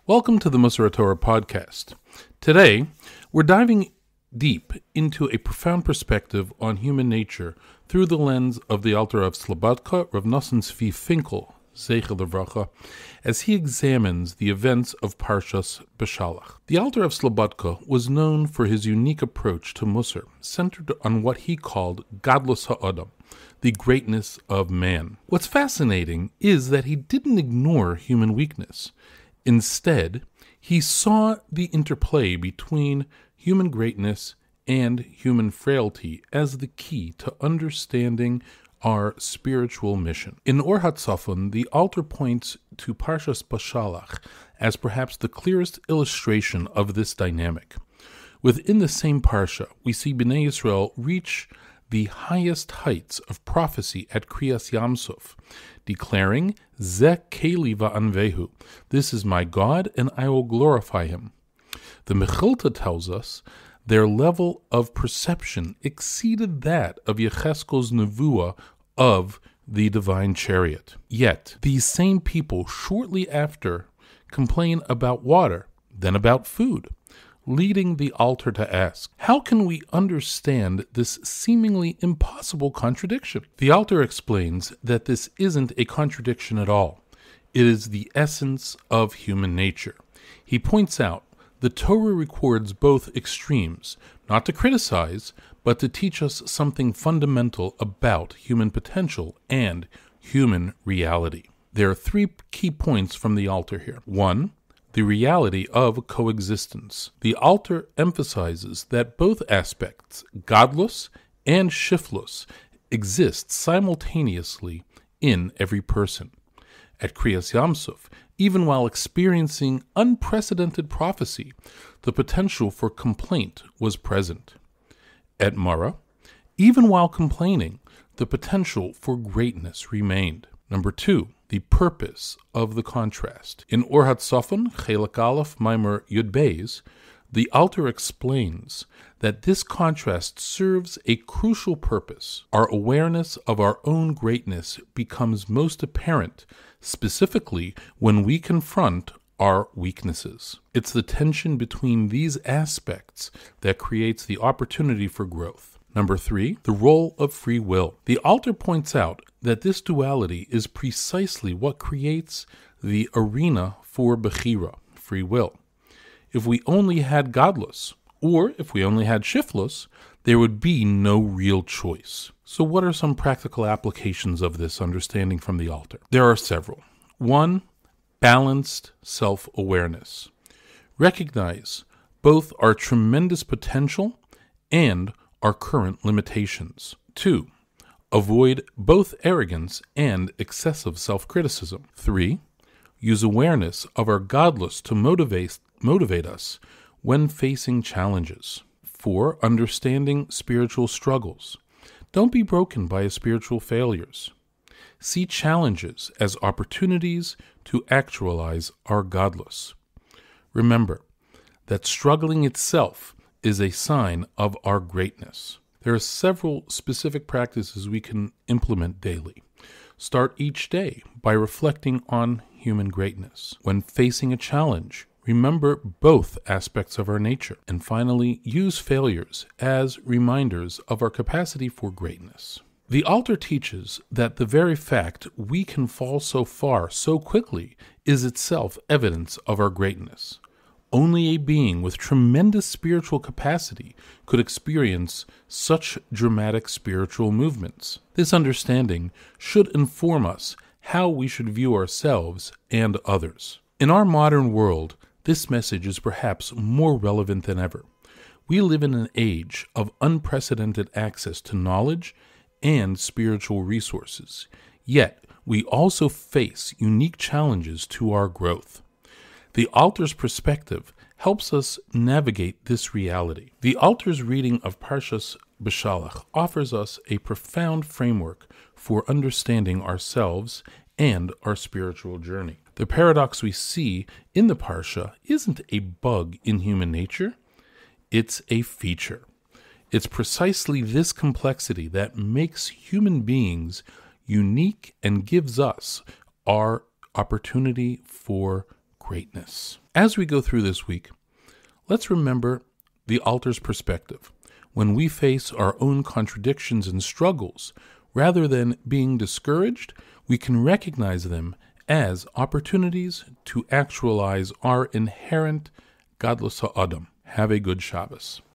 Welcome to the Musar Torah podcast. Today, we're diving deep into a profound perspective on human nature through the lens of the Alter of Slobodka, Rav Nosson Tzvi Finkel, Zeichel Levracha, as he examines the events of Parshas Beshalach. The Alter of Slobodka was known for his unique approach to Musar, centered on what he called Gadlus Ha'adam, the greatness of man. What's fascinating is that he didn't ignore human weakness. Instead, he saw the interplay between human greatness and human frailty as the key to understanding our spiritual mission. In Or HaTzafon, the Alter points to Parshas Beshalach as perhaps the clearest illustration of this dynamic. Within the same parsha, we see Bnei Yisrael reach the highest heights of prophecy at Kriyas Yamsuf, declaring, Zeh Keli va'anvehu, this is my God, and I will glorify him. The Mechilta tells us their level of perception exceeded that of Yecheskel's nevuah of the divine chariot. Yet, these same people shortly after complain about water, then about food, leading the Alter to ask, how can we understand this seemingly impossible contradiction? The Alter explains that this isn't a contradiction at all. It is the essence of human nature. He points out the Torah records both extremes, not to criticize, but to teach us something fundamental about human potential and human reality. There are three key points from the Alter here. One, the reality of coexistence. The Alter emphasizes that both aspects, Gadlus and Shiflus, exist simultaneously in every person. At Kriyas Yamsuf, even while experiencing unprecedented prophecy, the potential for complaint was present. At Mara, even while complaining, the potential for greatness remained. Number two, the purpose of the contrast. In Or HaTzafon, Chelek Aleph, Maimer Yud Beis, the Alter explains that this contrast serves a crucial purpose. Our awareness of our own greatness becomes most apparent, specifically when we confront our weaknesses. It's the tension between these aspects that creates the opportunity for growth. Number three, the role of free will. The Alter points out that this duality is precisely what creates the arena for Bechira, free will. If we only had Gadlus, or if we only had Shiflus, there would be no real choice. So what are some practical applications of this understanding from the Alter? There are several. One, balanced self-awareness. Recognize both our tremendous potential and our current limitations. Two, avoid both arrogance and excessive self-criticism. Three, use awareness of our Gadlus to motivate us when facing challenges. Four, understanding spiritual struggles. Don't be broken by spiritual failures. See challenges as opportunities to actualize our Gadlus. Remember that struggling itself is a sign of our greatness. There are several specific practices we can implement daily. Start each day by reflecting on human greatness. When facing a challenge, remember both aspects of our nature. And finally, use failures as reminders of our capacity for greatness. The Alter teaches that the very fact we can fall so far so quickly is itself evidence of our greatness. Only a being with tremendous spiritual capacity could experience such dramatic spiritual movements. This understanding should inform us how we should view ourselves and others. In our modern world, this message is perhaps more relevant than ever. We live in an age of unprecedented access to knowledge and spiritual resources, yet we also face unique challenges to our growth. The Alter's perspective helps us navigate this reality. The Alter's reading of Parshas Beshalach offers us a profound framework for understanding ourselves and our spiritual journey. The paradox we see in the Parsha isn't a bug in human nature, it's a feature. It's precisely this complexity that makes human beings unique and gives us our opportunity for greatness. As we go through this week, let's remember the Alter's perspective. When we face our own contradictions and struggles, rather than being discouraged, we can recognize them as opportunities to actualize our inherent Gadlus HaAdam. Have a good Shabbos.